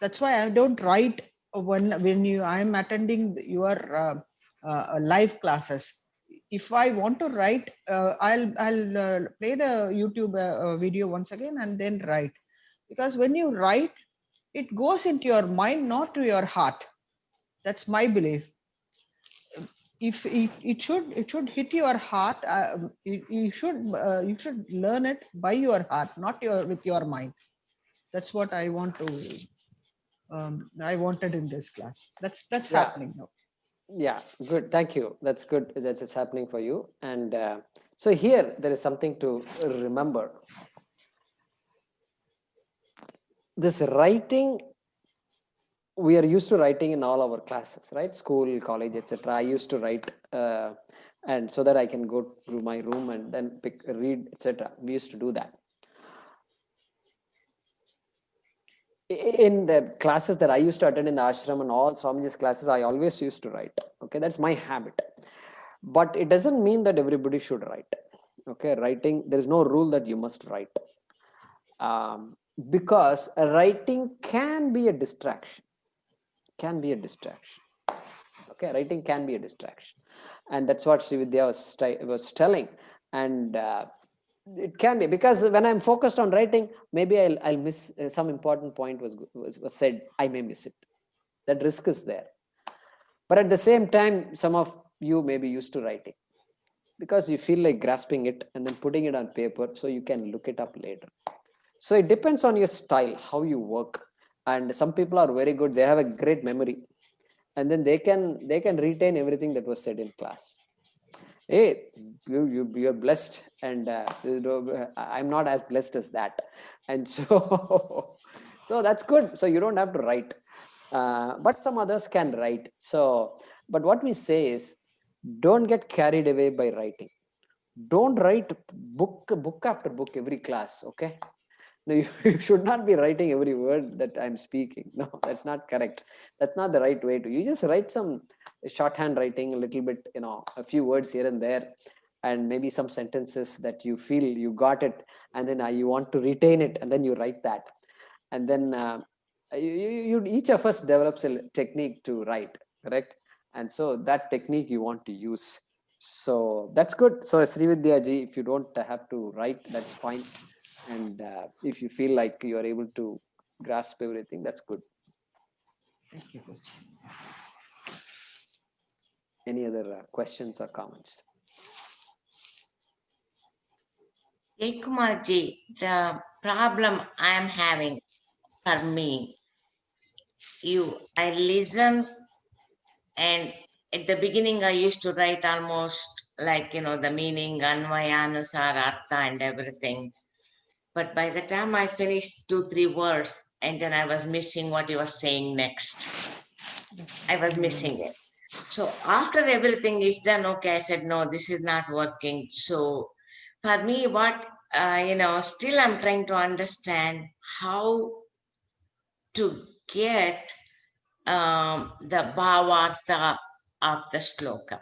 that's why I don't write when I am attending your live classes. If I want to write, I'll play the YouTube video once again and then write, because when you write, it goes into your mind, not to your heart. That's my belief. If it should hit your heart, you should learn it by your heart, not your with your mind. That's what I wanted in this class. That's Yeah, happening now. yeah, good. Thank you. That's good that it's happening for you. And so here there is something to remember. This writing, we are used to writing in all our classes, right? School, college, etc. I used to write, and so that I can go to my room and then read, etc. We used to do that. In the classes that I used to attend in the ashram and all Swamiji's classes, I always used to write. Okay, that's my habit. But it doesn't mean that everybody should write. Okay, writing, there is no rule that you must write. Because writing can be a distraction. Can be a distraction. Okay, writing can be a distraction. And that's what Srividya was telling. And it can be, because when I'm focused on writing, maybe I'll miss some important point was said. I may miss it. That risk is there. But at the same time, some of you may be used to writing because you feel like grasping it and then putting it on paper so you can look it up later. So it depends on your style, how you work. And some people are very good. They have a great memory, and then they can retain everything that was said in class. Hey, you're blessed, and I'm not as blessed as that. And so so that's good. So you don't have to write, but some others can write. So but what we say is, don't get carried away by writing. Don't write book after book every class. Okay, no, you should not be writing every word that I'm speaking. No, that's not correct. That's not the right way to. You just write some shorthand writing, a little bit, a few words here and there, and maybe some sentences that you feel you got it, and then you want to retain it, and then you write that, and then each of us develops a technique to write, correct? And so that technique you want to use. So that's good. So Srividya ji, if you don't have to write, that's fine. And if you feel like you are able to grasp everything, that's good. Thank you, Coach. Any other questions or comments? Hey Kumarji, the problem I am having for me, I listen, and at the beginning I used to write almost like, the meaning, Anvaya, Anusar, Artha and everything. But by the time I finished 2, 3 words, and then I was missing what you were saying next. I was missing it. So after everything is done, okay, I said, no, this is not working. So for me, still I'm trying to understand how to get the bhavartha of the sloka.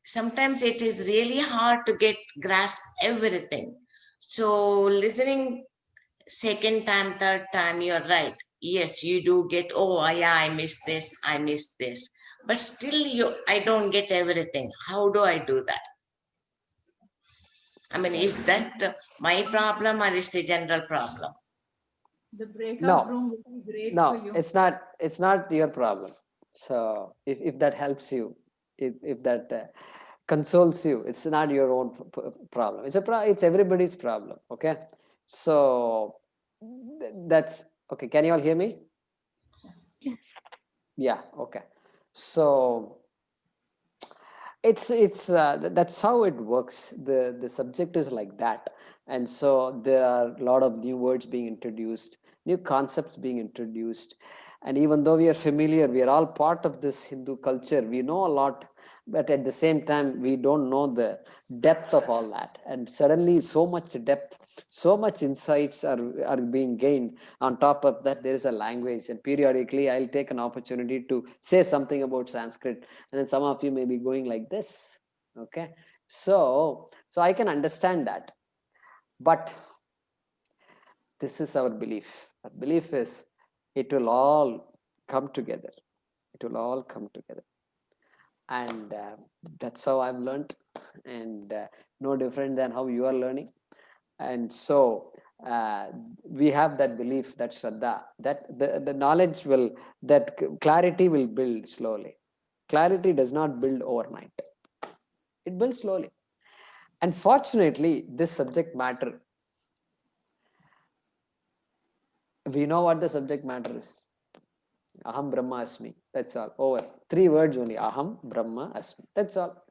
Sometimes it is really hard to grasp everything. So listening second time, third time, you're right. Yes, you do get, oh yeah, I missed this, I missed this. But still I don't get everything. How do I do that? I mean, is that my problem or is it a general problem? The breakout No, room would be great for no, you. it's not your problem. So if that helps you, if that consoles you, it's not your own problem. It's everybody's problem. Okay, so that's okay. Can you all hear me? Yes. Yeah. Okay. So it's that's how it works. The subject is like that, and so there are a lot of new words being introduced, new concepts being introduced. And even though we are familiar, we are all part of this Hindu culture, we know a lot, but at the same time we don't know the depth of all that. And suddenly so much depth, so much insights are being gained. On top of that, there is a language, and periodically I'll take an opportunity to say something about Sanskrit, and then some of you may be going like this. Okay, so I can understand that. But this is our belief. Our belief is it will all come together. It will all come together. And that's how I've learned, and no different than how you are learning. And so we have that belief, that Shraddha, that the knowledge will, that clarity will build slowly. Clarity does not build overnight. It builds slowly. And fortunately, this subject matter, we know what the subject matter is. Aham Brahma Asmi. That's all. Over. 3 words only. Aham Brahma Asmi. That's all.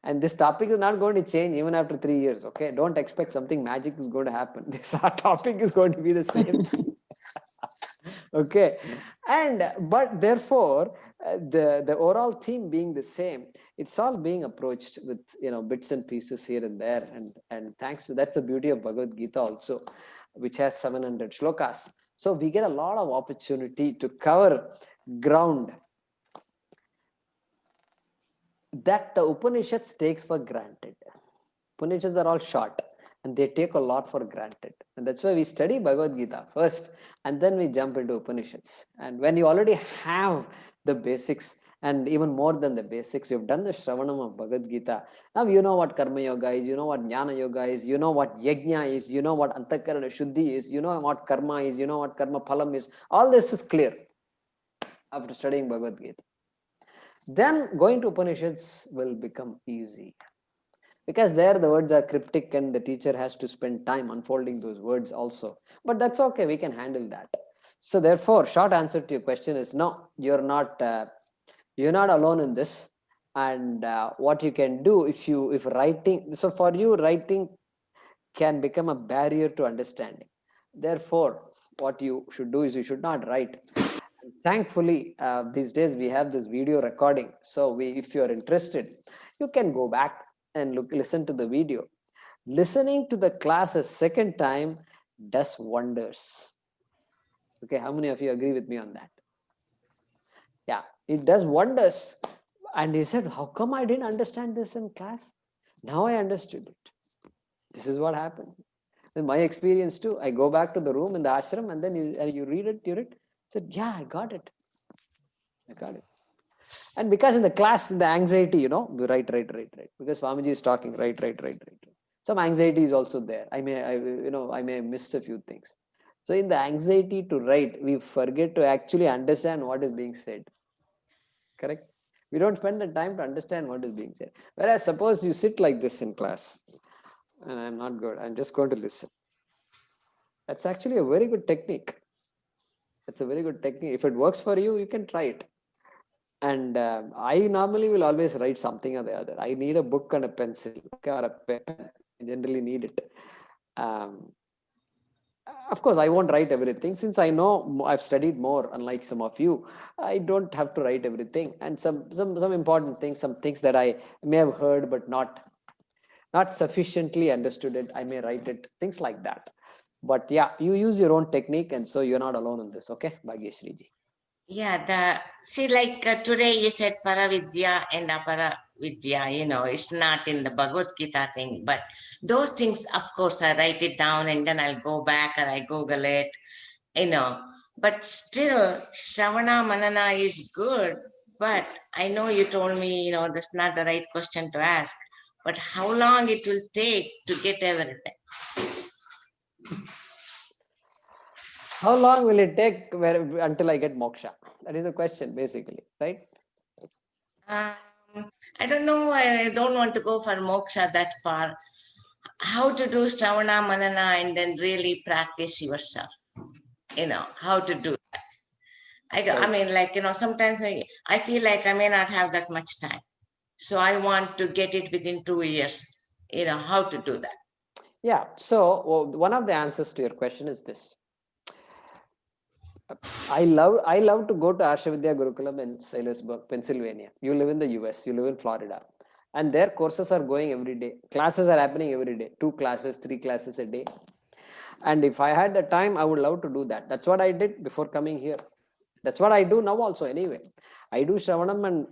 And this topic is not going to change even after 3 years. Okay. Don't expect something magic is going to happen. This topic is going to be the same. Okay. And but therefore, the overall theme being the same, it's all being approached with bits and pieces here and there. And thanks to that's the beauty of Bhagavad Gita also, which has 700 shlokas. So we get a lot of opportunity to cover ground that the Upanishads takes for granted. Upanishads are all short and they take a lot for granted. And that's why we study Bhagavad Gita first and then we jump into Upanishads. And when you already have the basics, and even more than the basics, you've done the Shravanam of Bhagavad Gita. Now you know what Karma Yoga is, you know what Jnana Yoga is, you know what Yajna is, you know what Antakarana Shuddhi is, you know what Karma is, you know what Karma Phalam is. All this is clear after studying Bhagavad Gita. Then going to Upanishads will become easy. Because there the words are cryptic and the teacher has to spend time unfolding those words also. But that's okay, we can handle that. So therefore, short answer to your question is no, you're not alone in this. And what you can do if writing, so for you writing can become a barrier to understanding. Therefore, what you should do is you should not write. Thankfully, these days we have this video recording. So if you're interested, you can go back and listen to the video. Listening to the class a second time does wonders. Okay, how many of you agree with me on that? Yeah, it does wonders. And he said, how come I didn't understand this in class? Now I understood it. This is what happens. In my experience too, I go back to the room in the ashram and then you read it, I said, yeah, I got it. And because in the class, the anxiety, we write. Because Swamiji is talking, write. Some anxiety is also there. I may miss a few things. So in the anxiety to write, we forget to actually understand what is being said. Correct? We don't spend the time to understand what is being said. Whereas suppose you sit like this in class, and I'm not good, I'm just going to listen. That's actually a very good technique. It's a very good technique. If it works for you, you can try it. And I normally will always write something or the other. I need a book and a pencil, okay, or a pen. I generally need it. Of course, I won't write everything since I know I've studied more. Unlike some of you, I don't have to write everything. And some important things, some things that I may have heard but not sufficiently understood it, I may write it. Things like that. But yeah, you use your own technique, and so you're not alone in this. Okay, Bhagyeshri ji. Yeah, like today you said Paravidya and Aparavidya, it's not in the Bhagavad Gita thing, but those things, of course, I write it down and then I'll go back or I Google it, but still, Shravana Manana is good, but I know you told me, that's not the right question to ask, but how long it will take to get everything? How long will it take until I get moksha? That is the question, basically, right? I don't know. I don't want to go for moksha that far. How to do Stravana Manana and then really practice yourself. How to do that. I mean, sometimes I feel like I may not have that much time. So I want to get it within 2 years. How to do that. Yeah. So one of the answers to your question is this. I love to go to Arshavidya Gurukulam in Salisbury, Pennsylvania. You live in the US, you live in Florida. And their courses are going every day. Classes are happening every day. 2 classes, 3 classes a day. And if I had the time, I would love to do that. That's what I did before coming here. That's what I do now also anyway. I do Shravanam, and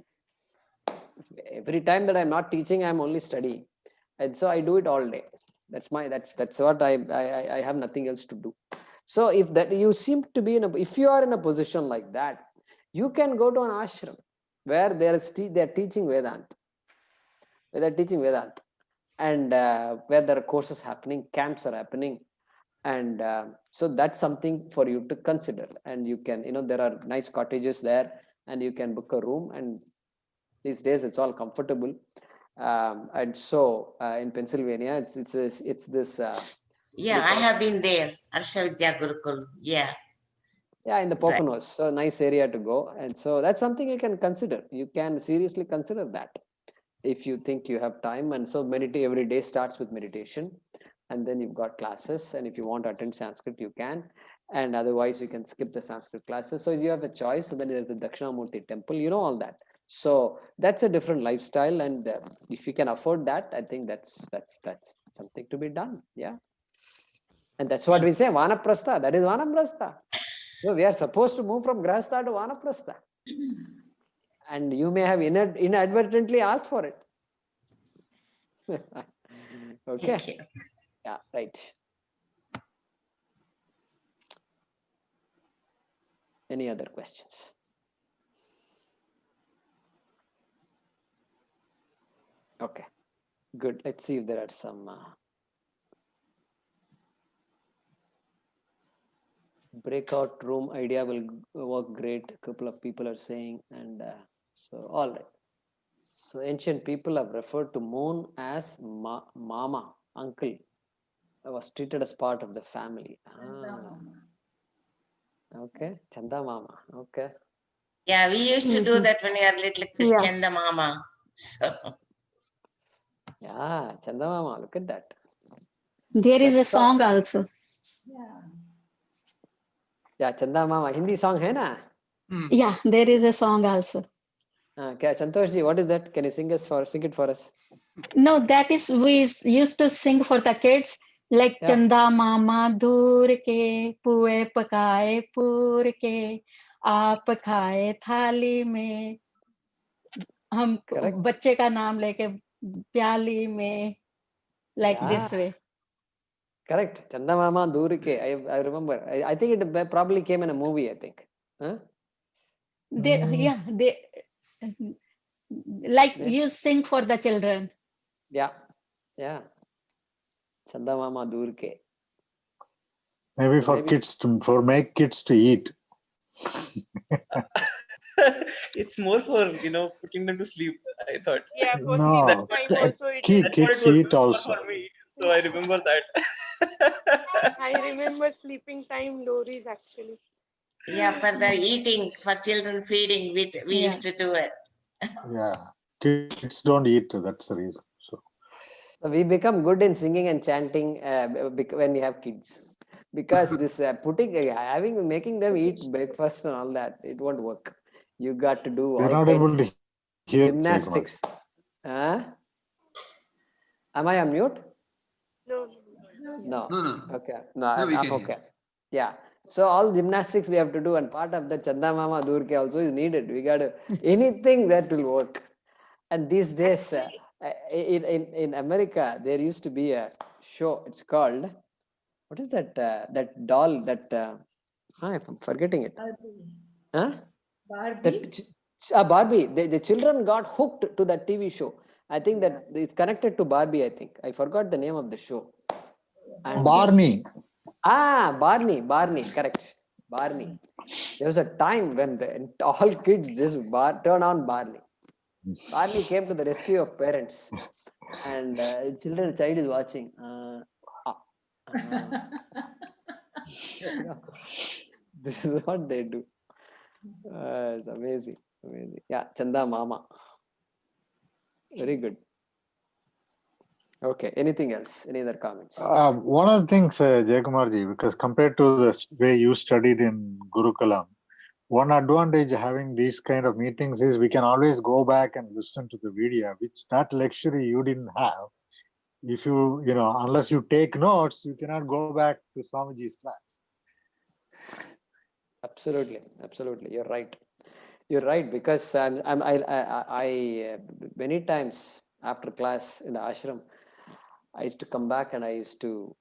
every time that I'm not teaching, I'm only studying. And so I do it all day. That's what I have nothing else to do. So if that you seem to be if you are in a position like that, you can go to an ashram where they're teaching Vedanta, and where there are courses happening, camps are happening, and so that's something for you to consider. And you can, there are nice cottages there, and you can book a room, and these days it's all comfortable. And so in Pennsylvania, it's this Yeah, I have been there. Arsha Vidya Gurukul. Yeah. Yeah, in the Right. Poconos. So nice area to go. And so that's something you can consider. You can seriously consider that if you think you have time. And so meditate every day starts with meditation. And then you've got classes. And if you want to attend Sanskrit, you can. And otherwise, you can skip the Sanskrit classes. So you have a choice. So then there's the Dakshinamurti temple, all that. So that's a different lifestyle. And if you can afford that, I think that's something to be done. Yeah. And that's what we say, Vanaprastha. That is Vanaprastha. So we are supposed to move from Grahastha to Vanaprastha. And you may have inadvertently asked for it. Okay. Okay. Yeah, right. Any other questions? Okay, good. Let's see if there are some breakout room idea will work great. A couple of people are saying, and so all right. So ancient people have referred to moon as mama, uncle. Was treated as part of the family. Okay, Chanda Mama. Okay. Yeah, we used to do that when we were little Yeah. Christian, the mama. So Yeah, Chanda Mama. Look at that. There is a That's all. song also. Yeah, Chanda Mama. Hindi song hai na? Yeah, there is a song also. Okay, Santosh ji, what is that? Can you sing it for us? No, that is we used to sing for the kids like Yeah. Chanda Mama Dur ke puए पकाए पूर के आप खाए थाली में हम Correct. बच्चे का नाम लेके प्याली में like Yeah. this way. Correct. Chanda Mama Durike. I remember. I think it probably came in a movie, I think. Huh? They like Maybe. you sing for the children. Yeah. Yeah. Chanda Mama Durike. Maybe for kids for make kids to eat. It's more for putting them to sleep. I thought. Yeah, for No, sleep time also it is. That's what kids it was eat used for also. me. So I remember that. I remember sleeping time lories actually. yeah, for the eating, for children feeding, we Yeah. used to do it. Yeah, kids don't eat. That's the reason. So we become good in singing and chanting when we have kids, because this making them eat breakfast and all that, it won't work. You got to do We're all not kind able to hear gymnastics. Am I on mute? No. No. No. Okay. No, we I'm can okay. hear. Yeah. So all gymnastics we have to do, and part of the Chanda Mama Durke also is needed. We got to anything that will work. And these days, in America, there used to be a show. It's called, what is that? That doll that I'm forgetting it. Huh? Barbie? Barbie. The children got hooked to that TV show. I think that it's connected to Barbie. I think I forgot the name of the show. And Barney. Barney. Correct. Barney. There was a time when all kids just turn on Barney. Barney came to the rescue of parents, and child is watching. This is what they do. It's amazing. Yeah, Chanda Mama. Very good. Okay. Anything else? Any other comments? One of the things, Jayakumarji, because compared to the way you studied in Gurukulam, one advantage having these kind of meetings is we can always go back and listen to the video, which that luxury you didn't have. If unless you take notes, you cannot go back to Swamiji's class. Absolutely. You're right, because I many times after class in the ashram, I used to come back and I used to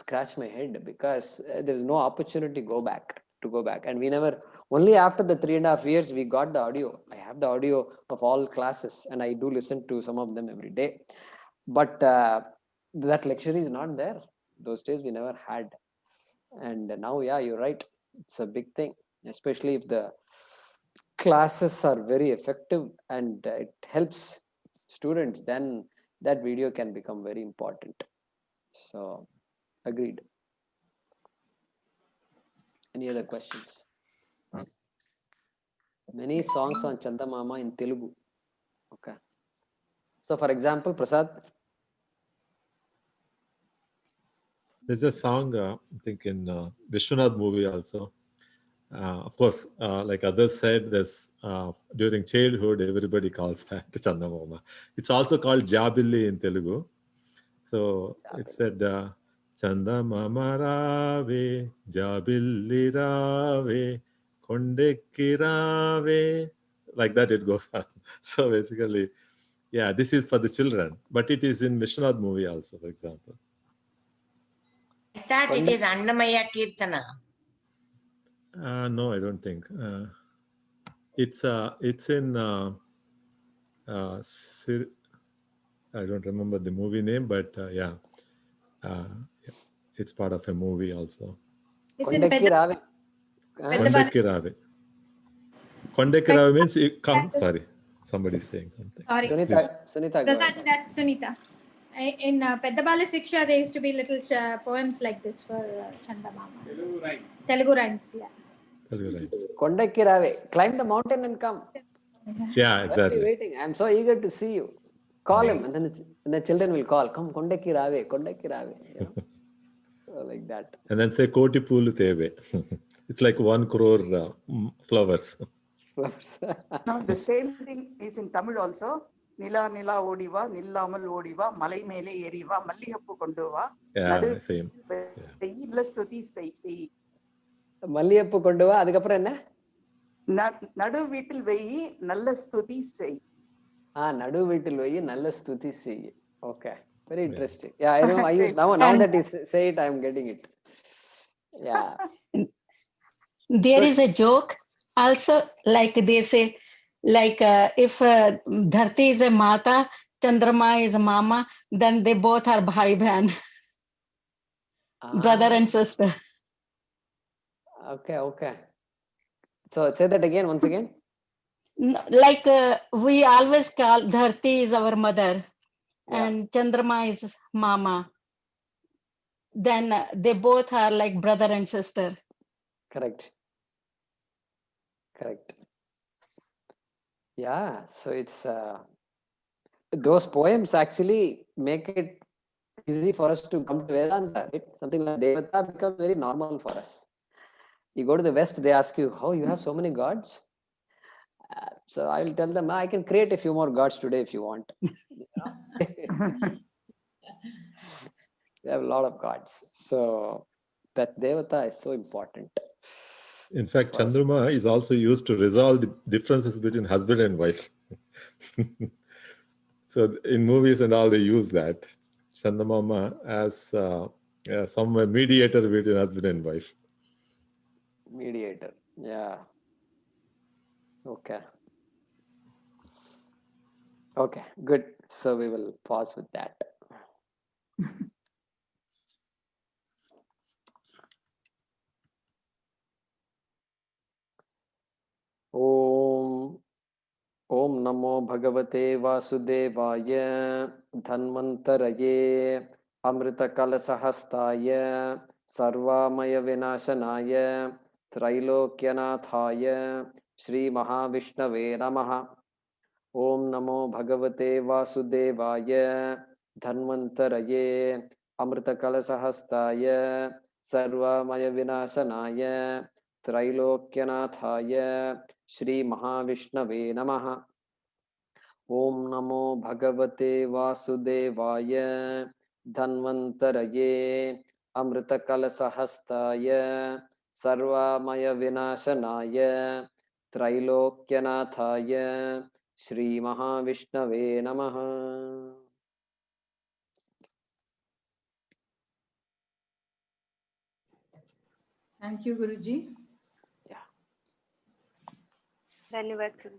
scratch my head because there was no opportunity to go back. And we never, only after the 3.5 years, we got the audio. I have the audio of all classes and I do listen to some of them every day. But that luxury is not there. Those days we never had. And now, yeah, you're right. It's a big thing, especially if the classes are very effective and it helps students, then that video can become very important. So, agreed. Any other questions? Many songs on Chandamama in Telugu. Okay. So, for example, Prasad. There's a song, I think, in Vishwanath movie also. Of course, like others said, there's during childhood, everybody calls that Chandamama. It's also called Jabilli in Telugu. So it said, Chandamama Rave, Jabilli Rave, Kondekki Rave. Like that it goes on. So basically, yeah, this is for the children, but it is in Vishwanath movie also, for example. I thought it is Annamaya Kirtana. No, I don't think. It's in I don't remember the movie name, but yeah, it's part of a movie also. It's in Kondekki Rave. Kondekki Rave. Kondekki Rave means you come. Sorry, somebody's saying something. Sorry. Sunita, go ahead. Prasad, that's Sunita. In Peddabala Siksha, there used to be little poems like this for Chandamama. Telugu rhymes, yeah. Telugu rhymes. Kondekki Rave. Climb the mountain and come. Yeah, exactly. Waiting. I'm so eager to see you. Call him, and then the children will call. Come, Kondekki Rave, Kondekki Rave. You know? So like that. And then say Koti Pulu Teve. It's like 1 crore flowers. No, the same thing is in Tamil also. Nila Nila Odiva, Nillamal Odiva, Malay Mele Eriva, Mallihapu Kondova. Yeah, same. மல்லியப்பு கொண்டு வா, அதுக்கப்புறம் என்ன? நடு வீட்டில் வெயி நல்ல ஸ்துதி செய். நடு வீட்டில் வெயி நல்ல ஸ்துதி செய். Okay, very interesting. Yeah, I know. I use now that you say it, I am getting it. Yeah. There is a joke also, like they say, like if Dharti is a Mata, Chandrama is a Mama, then they both are Bhai Bhan, brother and sister. Okay. So say that again, once again. Like we always call Dharti is our mother, and Chandrama is Mama. Then they both are like brother and sister. Correct. Yeah, so it's those poems actually make it easy for us to come to Vedanta, right? Something like Devata becomes very normal for us. You go to the West, they ask you, "Oh, you have so many gods?" So I will tell them, I can create a few more gods today if you want. They have a lot of gods. So that Devata is so important. In fact, Chandrama is also used to resolve the differences between husband and wife. So in movies and all, they use that Chandamama as some mediator between husband and wife. Mediator, yeah. Okay, good. So we will pause with that. Om Namo Bhagavate Vasudevaya Dhanvantaraye Amrita Kalasahastaya Sarvamaya Vinashanaya Trilokyanathaya Shri Mahavishnave Namaha. Om Namo Bhagavate Vasudevaya Dhanvantaraye Amrita Kalasahastaya Sarvamaya Vinashanaya Trilokyanathaya Shri Mahavishnave Namaha. Om Namo Bhagavate Vasudevaya Dhanvantaraye Amrita Kalasahastaya Sarvamaya Vinashanaya Trilokyanathaya Shri Mahavishnave Namaha. Thank you, Guruji. धन्यवाद गुरु